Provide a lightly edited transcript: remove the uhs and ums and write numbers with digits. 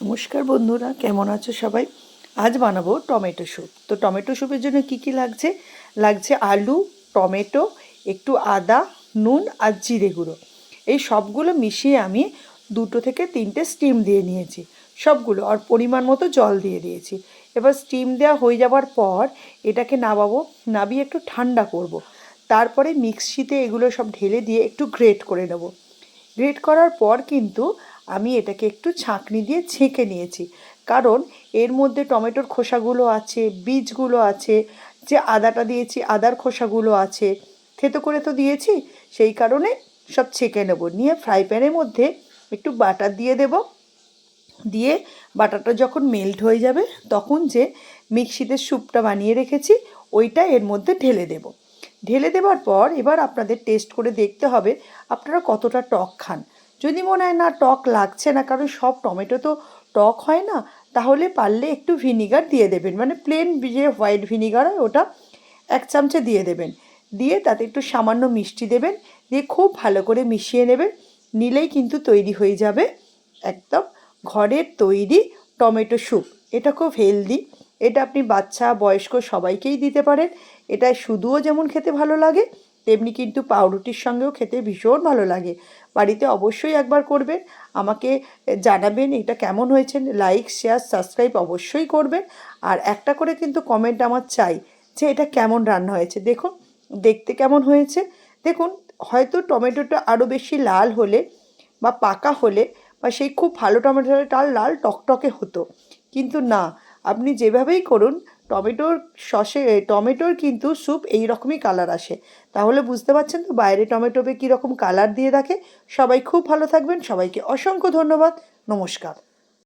নমস্কার বন্ধুরা, কেমন আছো সবাই? আজ বানাবো টমেটো স্যুপ। তো টমেটো স্যুপের জন্য কি কি লাগছে? লাগছে আলু, টমেটো, একটু আদা, নুন আর জিরে গুঁড়ো। এই সবগুলো মিশিয়ে আমি 2 থেকে 3টে স্টিম দিয়ে নিয়েছি সবগুলো, আর পরিমাণ মতো জল দিয়ে দিয়েছি। এবার স্টিম দেওয়া হয়ে যাওয়ার পর এটাকে নামাবো, নামিয়ে একটু ঠান্ডা করব। তারপরে মিক্সিতে এগুলো সব ঢেলে দিয়ে একটু গ্রেট করে নেব। গ্রেট করার পর কিন্তু আমি এটাকে একটু ছাঁকনি দিয়ে ছেঁকে নিয়েছি, কারণ এর মধ্যে টমেটোর খোসাগুলো আছে, বীজগুলো আছে, যে আদাটা দিয়েছি আদার খোসাগুলো আছে, থেতো করে তো দিয়েছি, সেই কারণে সব ছেঁকে নেব। নিয়ে ফ্রাই প্যানের মধ্যে একটু বাটার দিয়ে দেব। দিয়ে বাটারটা যখন মেল্ট হয়ে যাবে তখন যে মিক্সিতে স্যুপটা বানিয়ে রেখেছি ওইটা এর মধ্যে ঢেলে দেব। ঢেলে দেওয়ার পর এবার আপনাদের টেস্ট করে দেখতে হবে আপনারা কতটা টক খান। যদি মনে হয় না টক লাগছে না, কারণ সব টমেটো তো টক হয় না, তাহলে পারলে একটু ভিনিগার দিয়ে দেবেন, মানে প্লেন যে হোয়াইট ভিনিগার হয় ওটা 1 চামচে দিয়ে দেবেন। দিয়ে তাতে একটু সামান্য মিষ্টি দেবেন, দিয়ে খুব ভালো করে মিশিয়ে নেবেন। নিলেই কিন্তু তৈরি হয়ে যাবে একদম ঘরের তৈরি টমেটো স্যুপ। এটা খুব হেলদি, এটা আপনি বাচ্চা বয়স্ক সবাইকেই দিতে পারেন। এটা শুধুও যেমন খেতে ভালো লাগে, তেমনি কিন্তু পাউরুটির সঙ্গেও খেতে ভীষণ ভালো লাগে। বাড়িতে অবশ্যই একবার করবেন, আমাকে জানাবেন এটা কেমন হয়েছে। লাইক, শেয়ার, সাবস্ক্রাইব অবশ্যই করবেন। আর একটা করে কিন্তু কমেন্ট আমার চাই যে এটা কেমন রান্না হয়েছে। দেখুন দেখতে কেমন হয়েছে। দেখুন, হয়তো টমেটোটা আরও বেশি লাল হলে বা পাকা হলে বা সেই খুব ভালো টমেটোটা লাল টকটকে হতো, কিন্তু না, আপনি যেভাবেই করুন টমেটোর কিন্তু স্যুপ এই রকমই কালার আসে। তাহলে বুঝতে পারছেন তো বাইরে টমেটোতে কীরকম কালার দিয়ে রাখে। সবাই খুব ভালো থাকবেন, সবাইকে অসংখ্য ধন্যবাদ। নমস্কার।